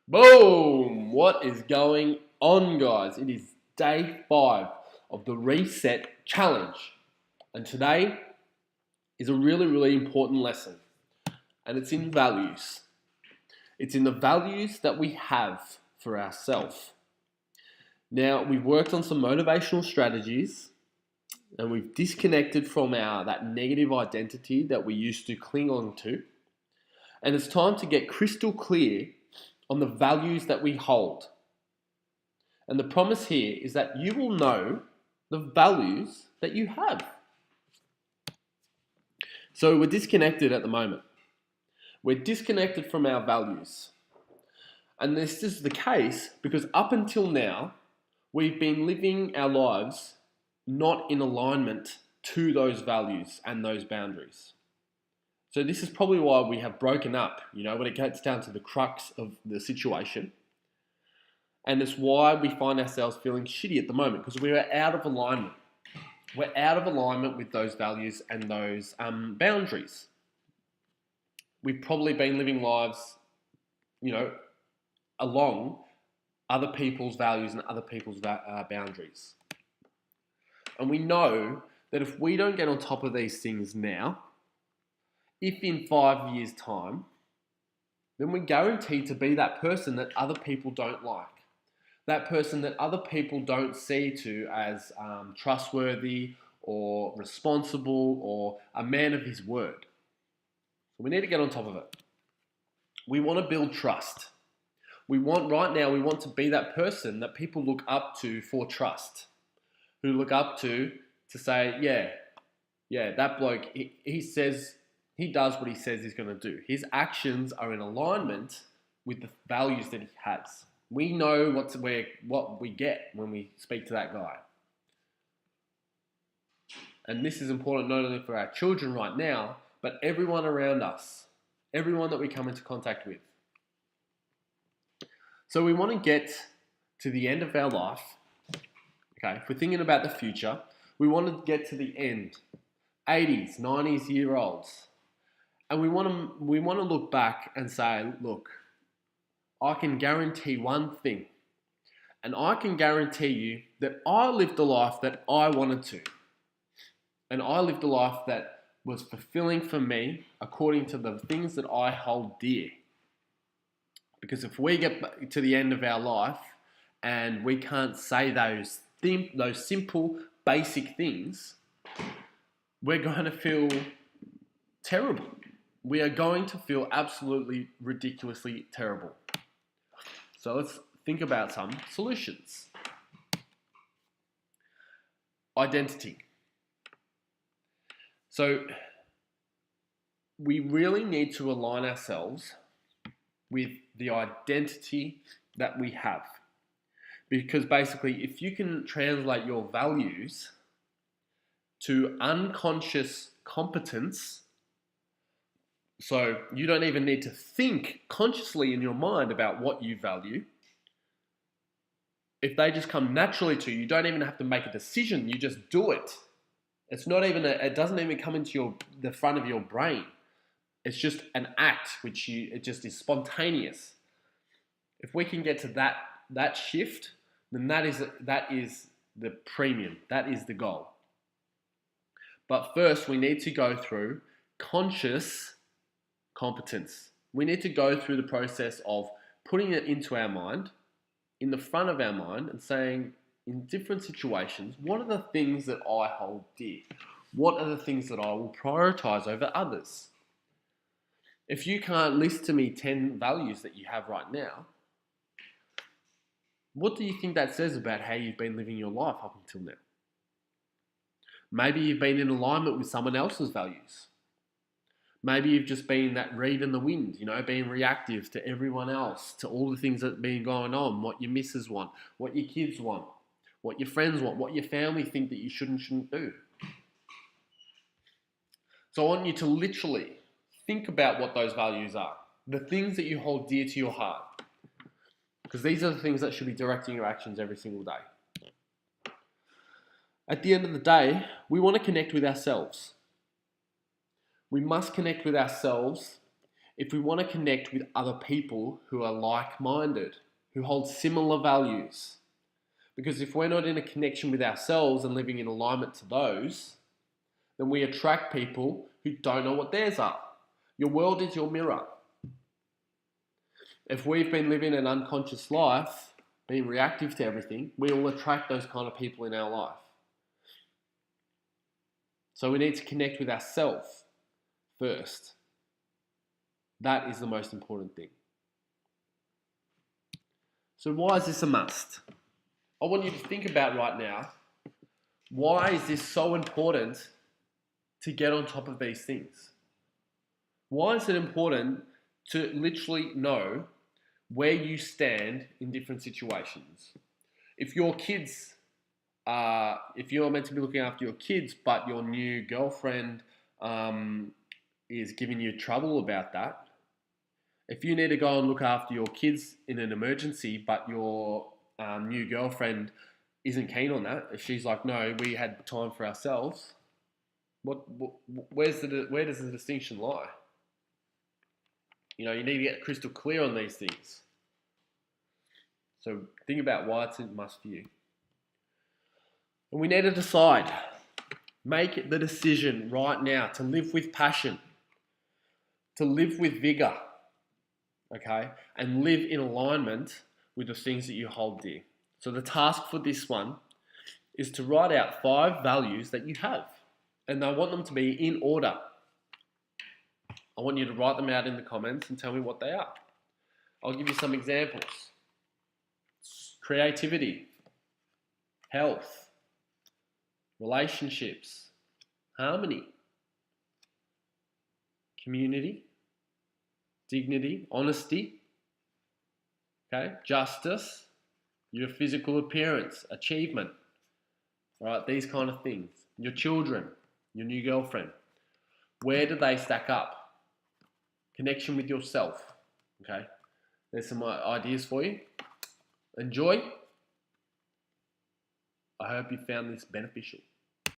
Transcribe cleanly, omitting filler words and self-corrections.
Boom! What is going on, guys? It is day 5 of the Reset Challenge. And today is a really, really important lesson. And it's in values. It's in the values that we have for ourselves. Now, we've worked on some motivational strategies and we've disconnected from that negative identity that we used to cling on to. And it's time to get crystal clear on the values that we hold. And the promise here is that you will know the values that you have. So we're disconnected at the moment. We're disconnected from our values. And this is the case because up until now, we've been living our lives not in alignment to those values and those boundaries. So this is probably why we have broken up, when it gets down to the crux of the situation. And it's why we find ourselves feeling shitty at the moment because we're out of alignment. We're out of alignment with those values and those boundaries. We've probably been living lives, along other people's values and other people's boundaries. And we know that if we don't get on top of these things now, if in 5 years' time, then we're guaranteed to be that person that other people don't like. That person that other people don't see to as trustworthy or responsible or a man of his word. So we need to get on top of it. We want to build trust. Right now, we want to be that person that people look up to for trust. Who look up to say, yeah, that bloke, he does what he says he's going to do. His actions are in alignment with the values that he has. We know what we get when we speak to that guy. And this is important not only for our children right now, but everyone around us, everyone that we come into contact with. So we want to get to the end of our life. Okay, if we're thinking about the future, we want to get to the end. 80s, 90s year olds. And we want to look back and say, look, I can guarantee one thing. And I can guarantee you that I lived the life that I wanted to. And I lived a life that was fulfilling for me according to the things that I hold dear. Because if we get to the end of our life and we can't say those simple, basic things, we're going to feel terrible. We are going to feel absolutely ridiculously terrible. So let's think about some solutions. Identity. So we really need to align ourselves with the identity that we have. Because basically, if you can translate your values to unconscious competence, so you don't even need to think consciously in your mind about what you value. If they just come naturally to you, you don't even have to make a decision, you just do it. It doesn't even come into the front of your brain. It's just an act it just is spontaneous. If we can get to that shift, then that is the premium. That is the goal. But first, we need to go through conscious competence. We need to go through the process of putting it into our mind, in the front of our mind, and saying, in different situations, what are the things that I hold dear? What are the things that I will prioritize over others? If you can't list to me 10 values that you have right now, what do you think that says about how you've been living your life up until now? Maybe you've been in alignment with someone else's values. Maybe you've just been that reed in the wind, being reactive to everyone else, to all the things that have been going on, what your missus want, what your kids want, what your friends want, what your family think that you shouldn't do. So I want you to literally think about what those values are, the things that you hold dear to your heart, because these are the things that should be directing your actions every single day. At the end of the day, we want to connect with ourselves. We must connect with ourselves if we want to connect with other people who are like-minded, who hold similar values. Because if we're not in a connection with ourselves and living in alignment to those, then we attract people who don't know what theirs are. Your world is your mirror. If we've been living an unconscious life, being reactive to everything, we will attract those kind of people in our life. So we need to connect with ourselves first. That is the most important thing. So why is this a must? I want you to think about right now, why is this so important to get on top of these things? Why is it important to literally know where you stand in different situations? If your kids if you're meant to be looking after your kids, but your new girlfriend is giving you trouble about that, if you need to go and look after your kids in an emergency, but your new girlfriend isn't keen on that, if she's like, no, we had time for ourselves, where does the distinction lie? You know, you need to get crystal clear on these things. So think about why it's a must for you. And we need to decide. Make the decision right now to live with passion, to live with vigor, okay? And live in alignment with the things that you hold dear. So the task for this one is to write out 5 values that you have. And I want them to be in order. I want you to write them out in the comments and tell me what they are. I'll give you some examples. Creativity, health, relationships, harmony, community, dignity, honesty, okay, justice, your physical appearance, achievement, all right, these kind of things. Your children, your new girlfriend, where do they stack up? Connection with yourself, okay? There's some ideas for you. Enjoy. I hope you found this beneficial.